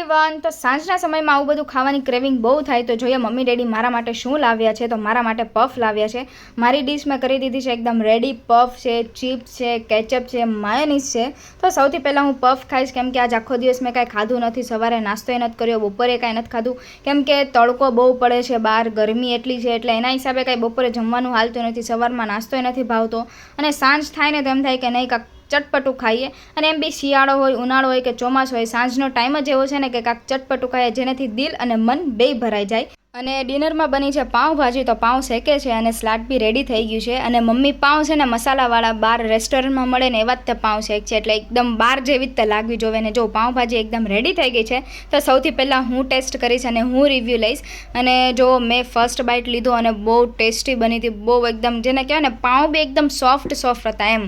Everyone, તો સાંજના સમયમાં આવું બધું ખાવાની ક્રેવિંગ બહુ થાય તો જોઈએ મમ્મી ડેડી મારા માટે શું લાવ્યા છે. તો મારા માટે પફ લાવ્યા છે. મારી ડીશ મેં કરી દીધી છે એકદમ રેડી. પફ છે, ચિપ્સ છે, કેચઅપ છે, માયોનીઝ છે. તો સૌથી પહેલાં હું પફ ખાઈશ કેમ કે આજ આખો દિવસ મેં કાંઈ ખાધું નથી. સવારે નાસ્તોય નથી કર્યો, બપોરે કાંઈ નથી ખાધું કેમ કે તડકો બહુ પડે છે બહાર, ગરમી એટલી છે એટલે એના હિસાબે કાંઈ બપોરે જમવાનું હાલતું નથી. સવારમાં નાસ્તોય નથી ભાવતો અને સાંજ થાય ને તો એમ થાય કે નહીં કાંક ચટપટું ખાઈએ. અને એમ બી શિયાળો હોય, ઉનાળો હોય કે ચોમાસું હોય, સાંજનો ટાઈમ જ એવો છે ને કે કાંક ચટપટું ખાઈએ જેનાથી દિલ અને મન બેય ભરાઈ જાય. અને ડિનરમાં બની છે પાઉંભાજી. તો પાઉં શેકે છે અને સ્લાડ બી રેડી થઈ ગયું છે. અને મમ્મી પાઉં છે ને મસાલાવાળા બહાર રેસ્ટોરન્ટમાં મળે ને એવા જ તે પાઉં શેક છે એટલે એકદમ બહાર જેવી જ તે લાગવી જોવે. ને જો પાઉંભાજી એકદમ રેડી થઈ ગઈ છે તો સૌથી પહેલાં હું ટેસ્ટ કરીશ અને હું રિવ્યૂ લઈશ. અને જો મેં ફર્સ્ટ બાઇટ લીધો અને બહુ ટેસ્ટી બની હતી. બહુ એકદમ જેને કહેવાય ને પાઉં બી એકદમ સોફ્ટ હતા એમ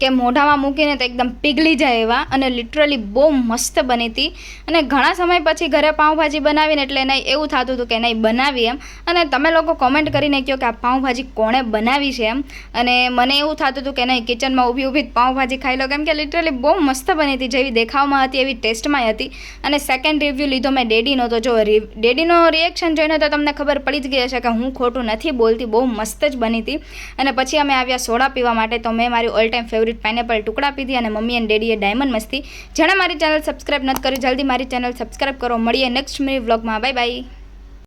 કે મોઢામાં મૂકીને તો એકદમ પીગળી જાય એવા. અને લિટરલી બહુ મસ્ત બની હતી. અને ઘણા સમય પછી ઘરે પાઉંભાજી બનાવીને એટલે નહીં એવું થતું હતું કે નહીં બનાવી એમ. અને તમે લોકો કોમેન્ટ કરીને કહો કે આ પાઉંભાજી કોણે બનાવી છે એમ. અને મને એવું થતું હતું કે નહીં કિચનમાં ઊભી જ પાઉંભાજી ખાઈ લો કેમ કે લિટરલી બહુ મસ્ત બની હતી. જેવી દેખાવમાં હતી એવી ટેસ્ટમાં હતી. અને સેકન્ડ રિવ્યૂ લીધો મેં ડેડીનો. તો જો ડેડીનો રિએક્શન જોઈને તો તમને ખબર પડી જ ગઈ હશે કે હું ખોટું નથી બોલતી. બહુ મસ્ત જ બની હતી. અને પછી અમે આવ્યા સોડા પીવા માટે. તો મેં મારી ઓલ ટાઈમ ફેવરિટ પાઇનેપલ ટુકડા પીધી અને મમ્મી અને ડેડીએ ડાયમંડ મસ્તી. જેણે મારી ચેનલ સબસ્ક્રાઈબ નથી કરી જલ્દી મારી ચેનલ સબસ્ક્રાઈબ કરો. મળીએ નેક્સ્ટ મિની વ્લોગમાં. Bye bye.